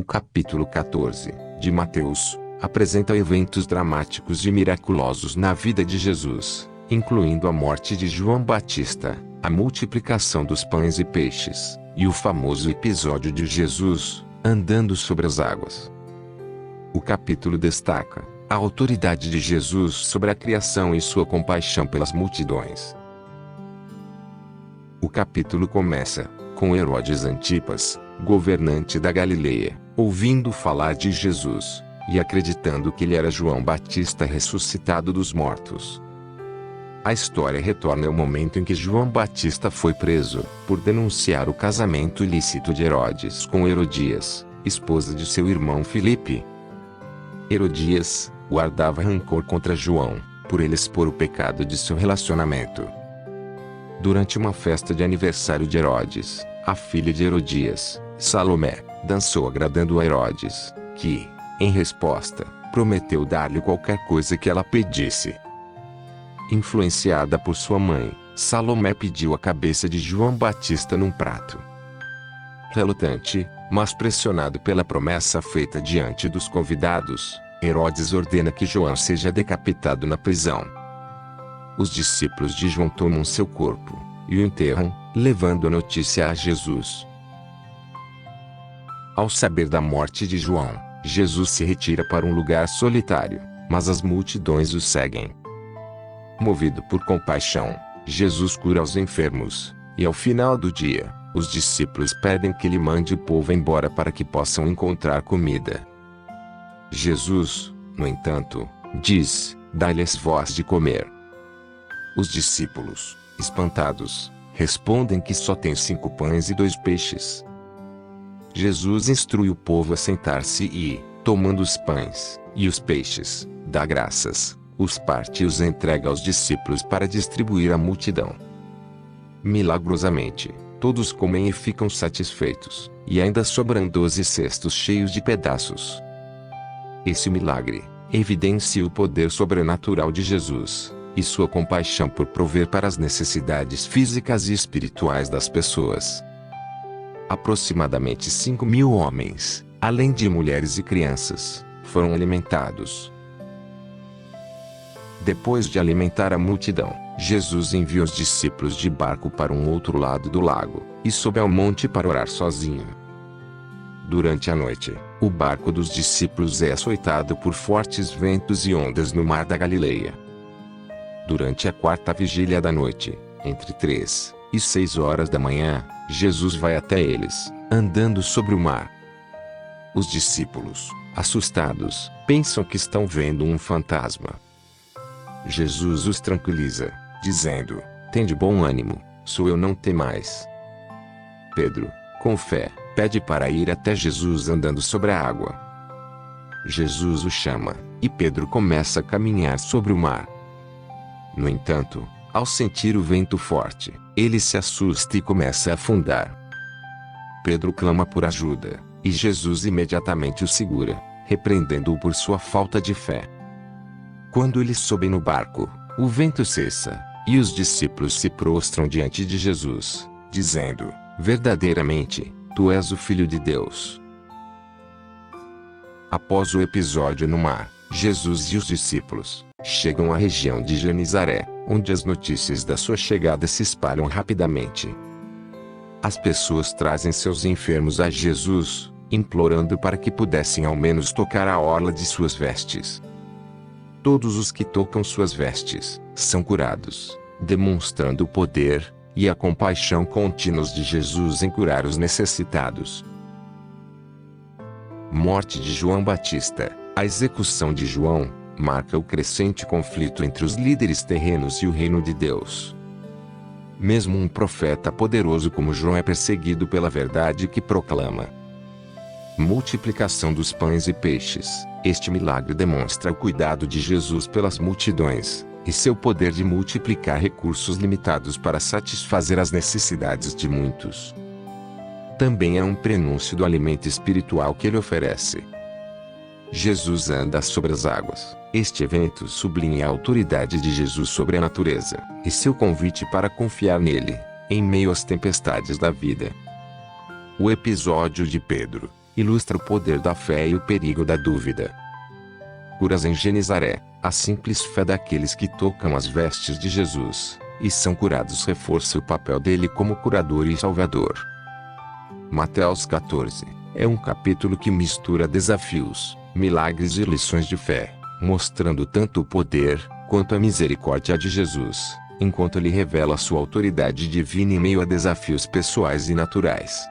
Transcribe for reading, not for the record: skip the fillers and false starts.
O capítulo 14, de Mateus, apresenta eventos dramáticos e miraculosos na vida de Jesus, incluindo a morte de João Batista, a multiplicação dos pães e peixes, e o famoso episódio de Jesus andando sobre as águas. O capítulo destaca a autoridade de Jesus sobre a criação e sua compaixão pelas multidões. O capítulo começa com Herodes Antipas, governante da Galileia, ouvindo falar de Jesus e acreditando que ele era João Batista ressuscitado dos mortos. A história retorna ao momento em que João Batista foi preso por denunciar o casamento ilícito de Herodes com Herodias, esposa de seu irmão Filipe. Herodias guardava rancor contra João por ele expor o pecado de seu relacionamento. Durante uma festa de aniversário de Herodes, a filha de Herodias, Salomé, dançou agradando a Herodes, que, em resposta, prometeu dar-lhe qualquer coisa que ela pedisse. Influenciada por sua mãe, Salomé pediu a cabeça de João Batista num prato. Relutante, mas pressionado pela promessa feita diante dos convidados, Herodes ordena que João seja decapitado na prisão. Os discípulos de João tomam seu corpo e o enterram, levando a notícia a Jesus. Ao saber da morte de João, Jesus se retira para um lugar solitário, mas as multidões o seguem. Movido por compaixão, Jesus cura os enfermos, e ao final do dia, os discípulos pedem que ele mande o povo embora para que possam encontrar comida. Jesus, no entanto, diz: "Dá-lhes vós de comer." Os discípulos, espantados, respondem que só tem 5 pães e 2 peixes. Jesus instrui o povo a sentar-se e, tomando os pães e os peixes, dá graças, os parte e os entrega aos discípulos para distribuir à multidão. Milagrosamente, todos comem e ficam satisfeitos, e ainda sobram 12 cestos cheios de pedaços. Esse milagre evidencia o poder sobrenatural de Jesus e sua compaixão por prover para as necessidades físicas e espirituais das pessoas. Aproximadamente 5.000 homens, além de mulheres e crianças, foram alimentados. Depois de alimentar a multidão, Jesus envia os discípulos de barco para um outro lado do lago, e sobe ao monte para orar sozinho. Durante a noite, o barco dos discípulos é açoitado por fortes ventos e ondas no mar da Galileia. Durante a 4ª vigília da noite, entre 3 e 6 horas da manhã, Jesus vai até eles, andando sobre o mar. Os discípulos, assustados, pensam que estão vendo um fantasma. Jesus os tranquiliza, dizendo: "Tende bom ânimo, sou eu, não temais." Pedro, com fé, pede para ir até Jesus andando sobre a água. Jesus o chama, e Pedro começa a caminhar sobre o mar. No entanto, ao sentir o vento forte, ele se assusta e começa a afundar. Pedro clama por ajuda, e Jesus imediatamente o segura, repreendendo-o por sua falta de fé. Quando eles sobem no barco, o vento cessa, e os discípulos se prostram diante de Jesus, dizendo: "Verdadeiramente, tu és o Filho de Deus." Após o episódio no mar, Jesus e os discípulos chegam à região de Genizaré, onde as notícias da sua chegada se espalham rapidamente. As pessoas trazem seus enfermos a Jesus, implorando para que pudessem ao menos tocar a orla de suas vestes. Todos os que tocam suas vestes são curados, demonstrando o poder e a compaixão contínuos de Jesus em curar os necessitados. Morte de João Batista. A execução de João marca o crescente conflito entre os líderes terrenos e o reino de Deus. Mesmo um profeta poderoso como João é perseguido pela verdade que proclama. Multiplicação dos pães e peixes. Este milagre demonstra o cuidado de Jesus pelas multidões e seu poder de multiplicar recursos limitados para satisfazer as necessidades de muitos. Também é um prenúncio do alimento espiritual que ele oferece. Jesus anda sobre as águas. Este evento sublinha a autoridade de Jesus sobre a natureza e seu convite para confiar nele, em meio às tempestades da vida. O episódio de Pedro ilustra o poder da fé e o perigo da dúvida. Curas em Genizaré. A simples fé daqueles que tocam as vestes de Jesus e são curados reforça o papel dele como curador e salvador. Mateus 14. É um capítulo que mistura desafios, milagres e lições de fé, mostrando tanto o poder quanto a misericórdia de Jesus, enquanto ele revela sua autoridade divina em meio a desafios pessoais e naturais.